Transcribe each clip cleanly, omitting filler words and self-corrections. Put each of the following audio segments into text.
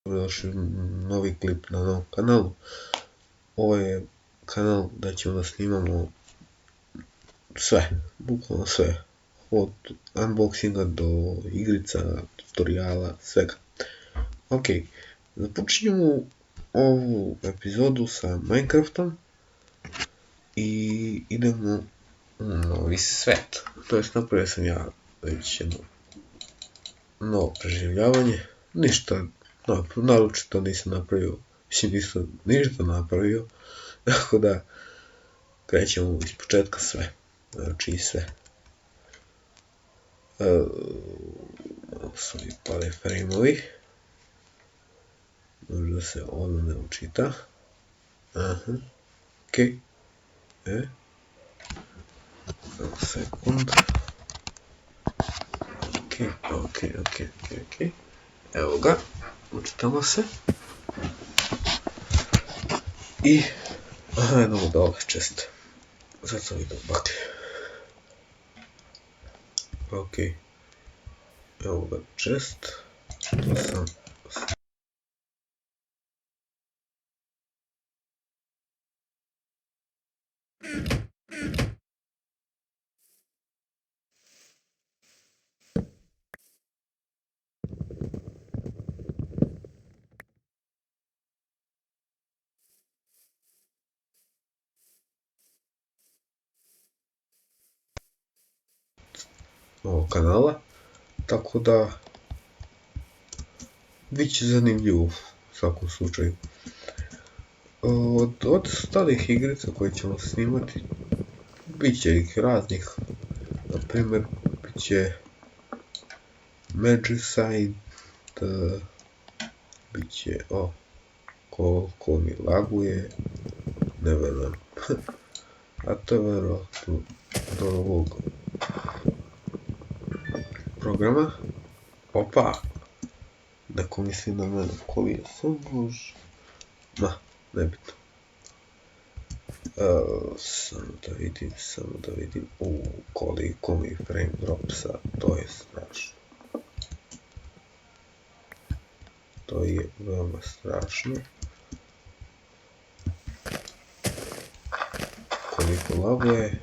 Dobrodošli u novi klip na novom kanalu. Ovo je kanal da ćemo da snimamo sve, bukvalno sve, od unboxinga do igrica, tutoriala, svega. Ok, započinjemo ovu epizodu sa Minecraftom i idemo u novi svet. To jest napravio sam ja već jedno novo preživljavanje, ništa naročito nisam napravio, nisam ništa napravio, tako da krećemo iz početka sve, znači sve. Su mi pale frame-ovi, možda se ono ne učita. Ok, sekund. Ok. Evo ga, učitamo se. I idemo dole čest. Sad sam vidio bakli. Ok. Evo ga čest. To sam... ovog kanala, tako da bit će zanimljivo u svakom slučaju. Od starih igrica koje ćemo snimati, bit će ih raznih, na primjer bit će Magicide, bit će, koliko mi laguje, ne verujem, a to je vjerojatno do ovog programa. Opa, neko misli na mene, koji sam bož, nebitno. Samo da vidim, koliko mi frame dropsa, to je strašno. To je veoma strašno. Koliko laguje,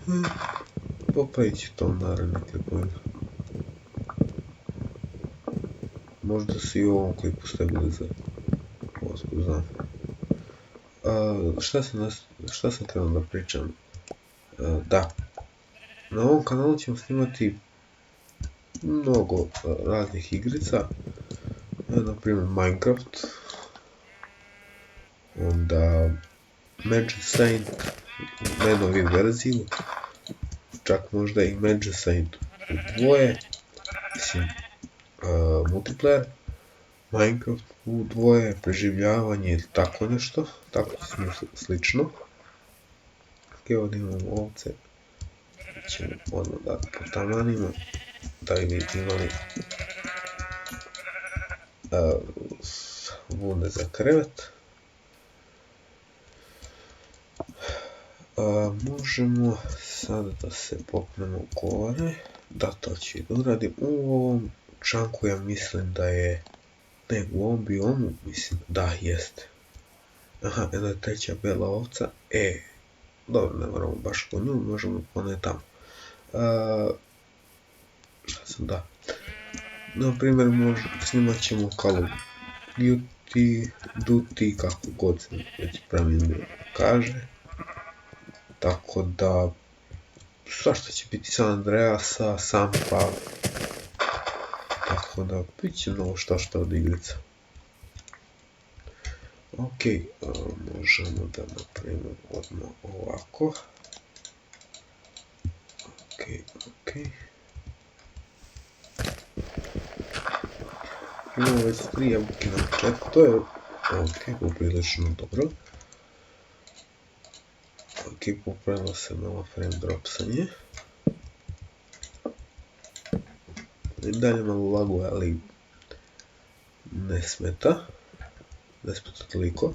popravit ću to u narednim klipovima. Možda se i u ovom klipu stabilizuje, gospod znam. Šta sam krenuo da pričam? Da, na ovom kanalu ćemo snimati mnogo raznih igrica, na primjer Minecraft, onda Magicide, najnoviju verziju, čak možda i Magicide u dvoje, mislim, multiplayer, Minecraft u dvoje, preživljavanje ili tako nešto, tako slično. Ok, ovdje imamo ovce, ćemo odmah da potamanimo, da bi imali vune za krevet. Možemo sada da se popnemo gore, da to ću i da uradim. U ovom čanku ja mislim da je, ne, u ovom biomu mislim da jeste. Aha, jedna je treća bela ovca, dobro, ne moramo baš po nju, možemo poneti tamo. Šta sam da? Naprimjer, snimat ćemo Call of Duty, kako god se već pravilno kaže. Tako da, svašta će biti San Andreasa, Sampa, tako da bit će mnogo šta od igrica. Ok, možemo da napravimo odmah ovako. Ok. Imamo već 3 jabuke na početku, to je poprilično dobro. Ok, popravilo se malo frame dropsanje. I dalje malo laguje, ali ne smeta toliko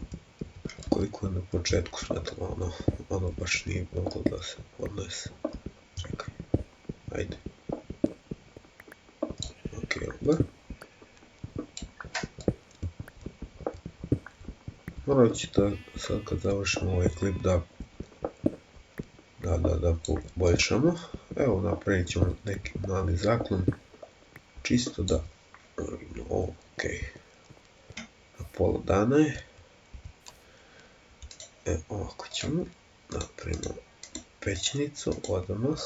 koliko je na početku smetalo, ono baš nije moglo da se podnese. Čekaj, ajde. Ok, ovo. morat ću da sad kad završimo ovaj klip da poboljšamo. Evo, napravit ćemo neki mali zaklon, čisto da ok, na pola dana je. Ovako ćemo napravimo pećnicu odmah.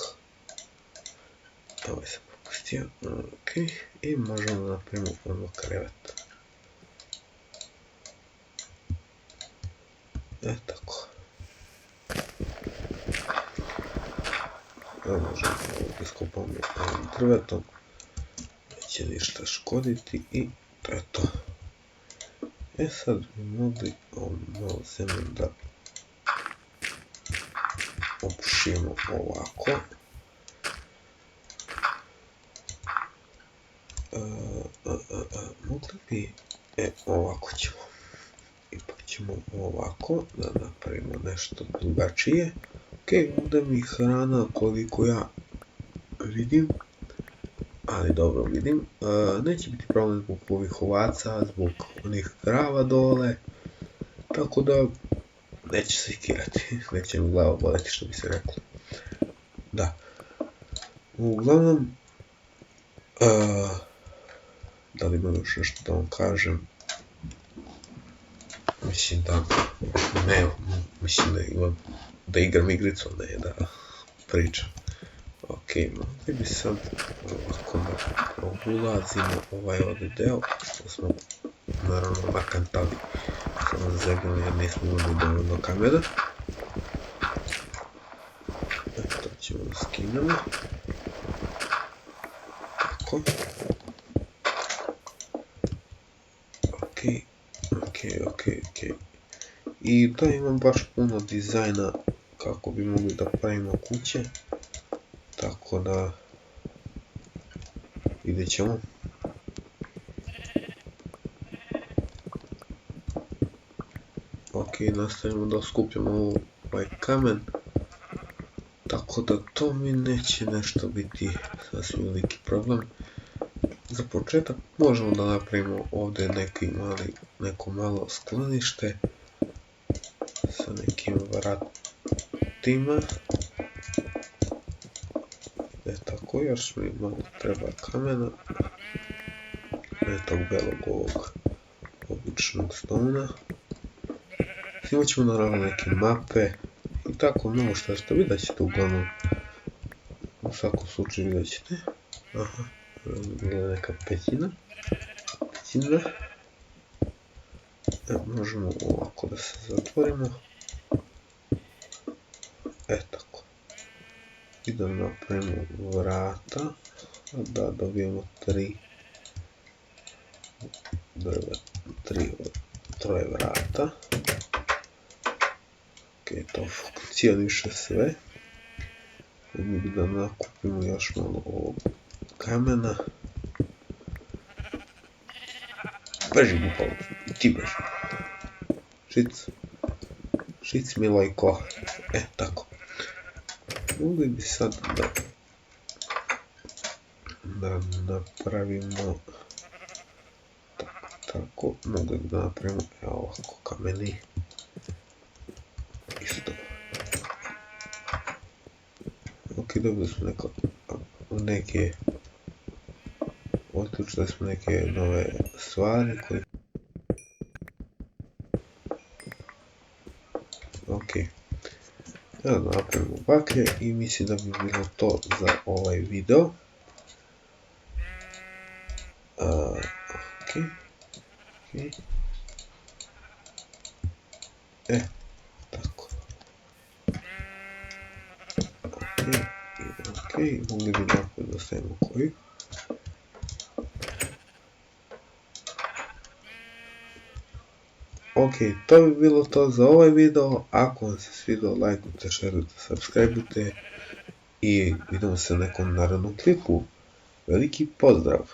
Ovo sam propustio, ok, i možemo da napravimo odmah krevet. Tako. Evo možemo da iskopamo ovim drvetom, neće ništa škoditi i to je to. Sad bi mogli malo zemlju da opušimo ovako. Mogli bi, ovako ćemo. Ipak ćemo ovako da napravimo nešto drugačije. Ok, ovdje mi hrana koliko ja vidim, ali dobro vidim, neće biti problem zbog ovih ovaca, zbog onih krava dole, tako da neće se ikirati, neće mi glava boleti, što bi se reklo. Da, uglavnom, da li imam još nešto da vam kažem? Mislim da ne, mislim da imam da igram igricu, ne da pričam. Ok, mogli bi sad ovako da ulazimo ovaj ovdje deo, što smo naravno nakantali, samo zebili jer nismo imali dovoljno kamera. To ćemo da skinemo. Tako. Ok. I da imam baš puno dizajna kako bi mogli da pravimo kuće. Tako da vidjet ćemo. Ok, nastavimo da skupljamo ovaj kamen. Tako da to mi neće nešto biti sasvim veliki problem. Za početak možemo da napravimo ovdje neko malo sklonište sa nekim vratima. Tako, još mi malo treba kamena, tog belog ovog običnog stona. Snimat ćemo naravno neke mape i tako mnogo što vidjet ćete uglavnom. U svakom slučaju vidjet ćete. Aha, bila neka pećina. Možemo ovako da se zatvorimo. Tako. I da napravimo vrata, da dobijemo troje vrata. Ok, to funkcioniše sve. Mi bi da nakupimo još malo ovog kamena. Beži Bupalo, ti beži. Šic Milojko. Tako. Mogli bi sad da napravimo tako, mogli bi da napravimo ovako kameni isto. Ok, dobili smo otključili smo neke nove stvari koje... Ok. Evo da napravimo baklje i mislim da bi bilo to za ovaj video. Ok. Tako. Ok, mogli bi napred da stavimo koju. Ok, to bi bilo to za ovaj video. Ako vam se svidao, lajkujte, šerujte, subscribeujte i vidimo se u nekom narednom klipu. Veliki pozdrav!